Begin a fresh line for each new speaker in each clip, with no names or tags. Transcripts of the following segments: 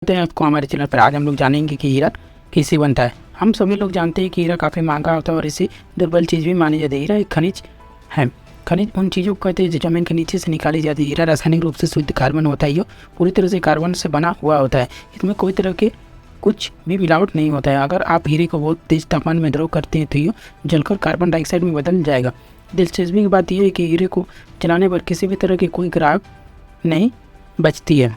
हैं आपको हमारे चैनल पर। आज हम लोग जानेंगे कि हीरा कैसे बनता है। हम सभी लोग जानते हैं कि हीरा काफ़ी महंगा होता है और इसे दुर्बल चीज़ भी मानी जाती है। हीरा एक खनिज है। खनिज उन चीज़ों को कहते हैं जो जमीन के नीचे से निकाली जाती है। हीरा रासायनिक रूप से शुद्ध कार्बन होता है। ये पूरी तरह से कार्बन से बना हुआ होता है। इसमें कोई तरह के कुछ भी मिलावट नहीं होता है। अगर आप हीरे को बहुत तेज तापमान में द्रव करते हैं तो ये जलकर कार्बन डाइऑक्साइड में बदल जाएगा। दिलचस्पी की बात यह है कि हीरे को जलाने पर किसी भी तरह की कोई ग्राहक नहीं बचती है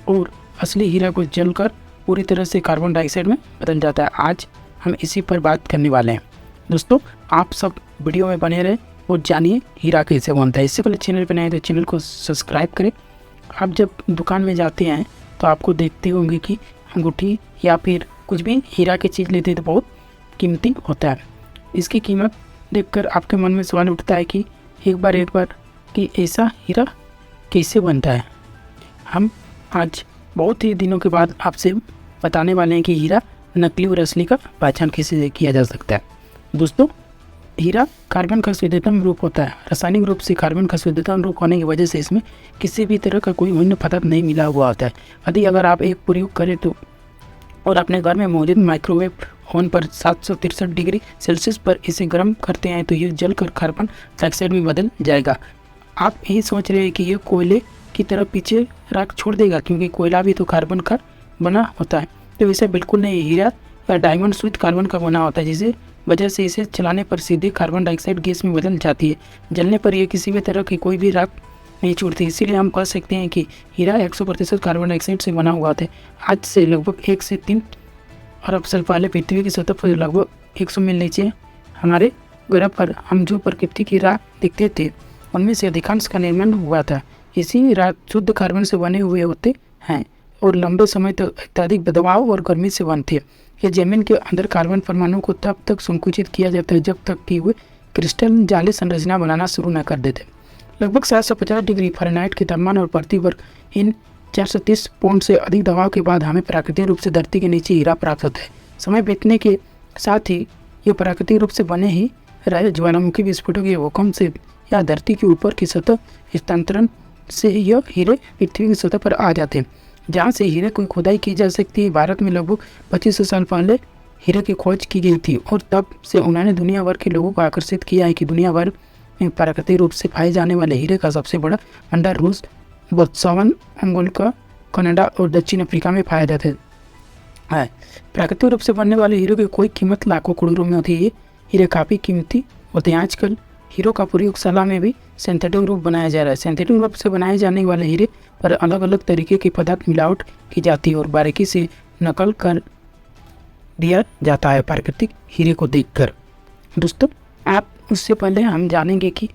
और असली हीरा को जलकर पूरी तरह से कार्बन डाइऑक्साइड में बदल जाता है। आज हम इसी पर बात करने वाले हैं। दोस्तों, आप सब वीडियो में बने रहे और जानिए हीरा कैसे बनता है। इससे पहले चैनल पर नए हैं तो चैनल को सब्सक्राइब करें। आप जब दुकान में जाते हैं तो आपको देखते होंगे कि अंगूठी या फिर कुछ भी हीरा की चीज़ लेते हैं तो बहुत कीमती होता है। इसकी कीमत देखकर आपके मन में सवाल उठता है कि एक बार कि ऐसा हीरा कैसे बनता है। हम आज बहुत ही दिनों के बाद आपसे बताने वाले हैं कि हीरा नकली और असली का पहचान कैसे किया जा सकता है। दोस्तों, हीरा कार्बन का शुद्धतम रूप होता है। रासायनिक रूप से कार्बन का शुद्धतम रूप होने की वजह से इसमें किसी भी तरह का कोई अन्य पदार्थ नहीं मिला हुआ होता है। यदि अगर आप एक प्रयोग करें तो और अपने घर में मौजूद माइक्रोवेव ओवन पर 763 डिग्री सेल्सियस पर इसे गर्म करते हैं तो ये जलकर कार्बन डाइऑक्साइड में बदल जाएगा। आप यही सोच रहे हैं कि ये कोयले की तरफ पीछे राख छोड़ देगा, क्योंकि कोयला भी तो कार्बन का बना होता है। तो इसे बिल्कुल नहीं, हीरा या डायमंड शुद्ध कार्बन का बना होता है, जिसे वजह से इसे चलाने पर सीधे कार्बन डाइऑक्साइड गैस में बदल जाती है। जलने पर यह किसी भी तरह की कोई भी राख नहीं छोड़ती। इसीलिए हम कह सकते हैं कि हीरा 100% कार्बन डाइऑक्साइड से बना हुआ था। आज से लगभग 1 से 3 अरब साल पहले पृथ्वी की सतह पर लगभग 100 मील नीचे हमारे ग्रह पर हम जो प्रकृति की राख देखते थे उनमें से अधिकांश का निर्माण हुआ था। इसी राख शुद्ध कार्बन से बने हुए होते हैं और लंबे समय तक अत्यधिक दबाव और गर्मी से बनते हैं। ये जमीन के अंदर कार्बन परमाणु को तब तक संकुचित किया जाता है जब तक कि वे क्रिस्टल जाली संरचना बनाना शुरू न कर देते। लगभग 750 डिग्री फ़ारेनहाइट के तापमान और प्रति वर्ग इन 430 पाउंड से अधिक दबाव के बाद हमें प्राकृतिक रूप से धरती के नीचे हीरा प्राप्त होता है। समय बीतने के साथ ही ये प्राकृतिक रूप से बने ही रहे ज्वालामुखी विस्फोटों के भूकंप से या धरती के ऊपर की सतह स्थानांतरण से यह हीरे पृथ्वी की सतह पर आ जाते हैं, जहाँ से हीरे की खुदाई की जा सकती है। भारत में लगभग 2500 साल पहले हीरे की खोज की गई थी और तब से उन्होंने दुनिया भर के लोगों को आकर्षित किया है कि दुनिया भर में प्राकृतिक रूप से पाए जाने वाले हीरे का सबसे बड़ा भंडार रूस, बोत्सवाना, अंगोला, कनाडा और दक्षिण अफ्रीका में पाया जाता है। प्राकृतिक रूप से बनने वाले हीरो की कोई कीमत लाखों करोड़ों में होती है। ये हीरे काफ़ी कीमती होते हैं। आजकल हीरो का प्रयोगशाला में भी सिंथेटिक रूप बनाया जा रहा है। सिंथेटिक रूप से बनाए जाने वाले हीरे पर अलग अलग तरीके के पदार्थ मिलावट की जाती है और बारीकी से नकल कर दिया जाता है प्राकृतिक हीरे को देखकर। दोस्तों, आप उससे पहले हम जानेंगे कि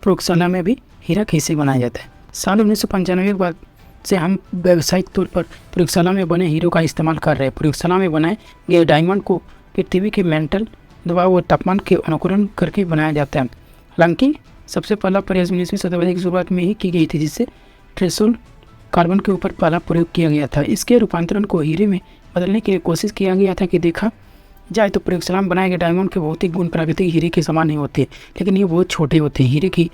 प्रयोगशाला में भी हीरा कैसे बनाया जाता है। साल 1995 के बाद से हम व्यावसायिक तौर पर प्रयोगशाला में बने हीरो का इस्तेमाल कर रहे हैं। प्रयोगशाला में बनाए गए डायमंड को पृथ्वी के मेंटल दबाव और तापमान के अनुकरण करके बनाया जाता है। हालांकि सबसे पहला प्रयास 19वीं शताब्दी की शुरुआत में ही की गई थी, जिससे थ्रेशोल्ड कार्बन के ऊपर पहला प्रयोग किया गया था। इसके रूपांतरण को हीरे में बदलने की कोशिश किया गया था कि देखा जाए तो प्रयोगशाला में बनाए गए डायमंड के भौतिक गुण प्राकृतिक हीरे के समान नहीं होते, लेकिन ये बहुत छोटे होते हैं। हीरे की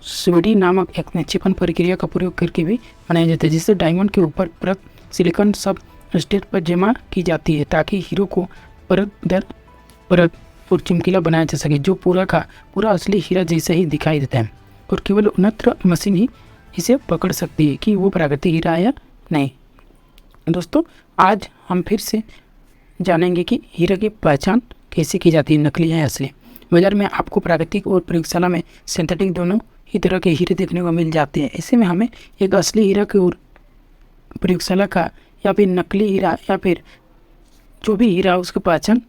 स्वेडी नामक एक निक्षेपण प्रक्रिया का प्रयोग करके भी बनाया जाता है, जिससे डायमंड के ऊपर परत सिलिकॉन सब स्टेट पर जमा की जाती है ताकि हीरो को परत दर परत और चमकीला बनाया जा सके, जो पूरा का पूरा असली हीरा जैसा ही दिखाई देता है और केवल उन्नत मशीन ही इसे पकड़ सकती है कि वो प्राकृतिक हीरा है या नहीं। दोस्तों, आज हम फिर से जानेंगे कि हीरा की पहचान कैसे की जाती है, नकली है असली। बाजार में आपको प्राकृतिक और प्रयोगशाला में सिंथेटिक दोनों ही तरह के हीरे देखने को मिल जाते हैं। ऐसे में हमें एक असली हीरा की और प्रयोगशाला का या फिर नकली हीरा या फिर जो भी हीरा उसकी पहचान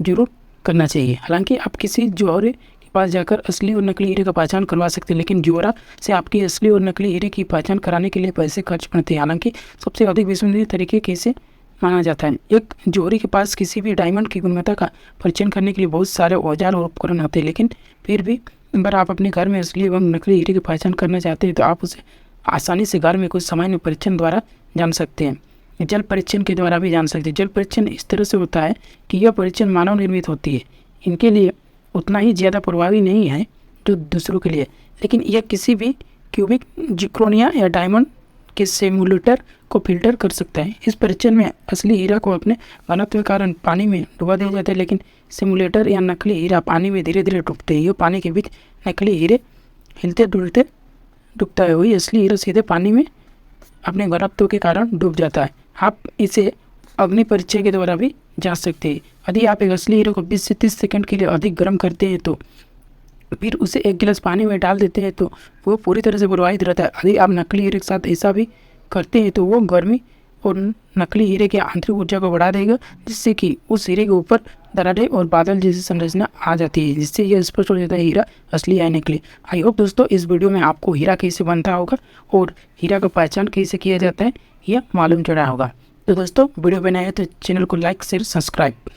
जरूर करना चाहिए। हालांकि आप किसी ज्वेलर के पास जाकर असली और नकली हीरे का पहचान करवा सकते हैं, लेकिन ज्वेलर से आपकी असली और नकली हीरे की पहचान कराने के लिए पैसे खर्च पड़ते हैं। हालांकि सबसे अधिक विश्वसनीय तरीके कैसे माना जाता है, एक ज्वेलरी के पास किसी भी डायमंड की गुणवत्ता का परीक्षण करने के लिए बहुत सारे औजार और उपकरण होते हैं, लेकिन फिर भी अगर आप अपने घर में असली एवं नकली हीरे की पहचान करना चाहते हैं तो आप उसे आसानी से घर में कुछ सामान्य परीक्षण द्वारा जान सकते हैं। जल परीक्षण के द्वारा भी जान सकते हैं। जल परीक्षण इस तरह से होता है कि यह परीक्षण मानव निर्मित होती है। इनके लिए उतना ही ज़्यादा प्रभावी नहीं है जो दूसरों के लिए, लेकिन यह किसी भी क्यूबिक जिक्रोनिया या डायमंड के सिमुलेटर को फिल्टर कर सकता है। इस परीक्षण में असली हीरा को अपने घनत्व के कारण पानी में डुबा दिया जाता है, लेकिन सिमुलेटर या नकली हीरा पानी में धीरे धीरे डूबते हैं। ये पानी के बीच नकली हीरे हिलते डुलते डूबता है, वही असली हीरा सीधे पानी में अपने घनत्व के कारण डूब जाता है। आप इसे अग्नि परीक्षा के द्वारा भी जांच सकते हैं। यदि आप एक असली हीरे को 20 से 30 सेकंड के लिए अधिक गर्म करते हैं तो फिर उसे 1 गिलास पानी में डाल देते हैं तो वो पूरी तरह से प्रवाहित रहता है। यदि आप नकली हीरे के साथ ऐसा भी करते हैं तो वो गर्मी और नकली हीरे की आंतरिक ऊर्जा को बढ़ा देगा, जिससे कि उस हीरे के ऊपर दरारें और बादल जैसी संरचना आ जाती है, जिससे यह स्पष्ट हो जाता है हीरा असली है नकली। आई होप दोस्तों इस वीडियो में आपको हीरा कैसे बनता होगा और हीरा का पहचान कैसे किया जाता है यह मालूम चला होगा। तो दोस्तों वीडियो बनाए तो चैनल को लाइक शेयर सब्सक्राइब।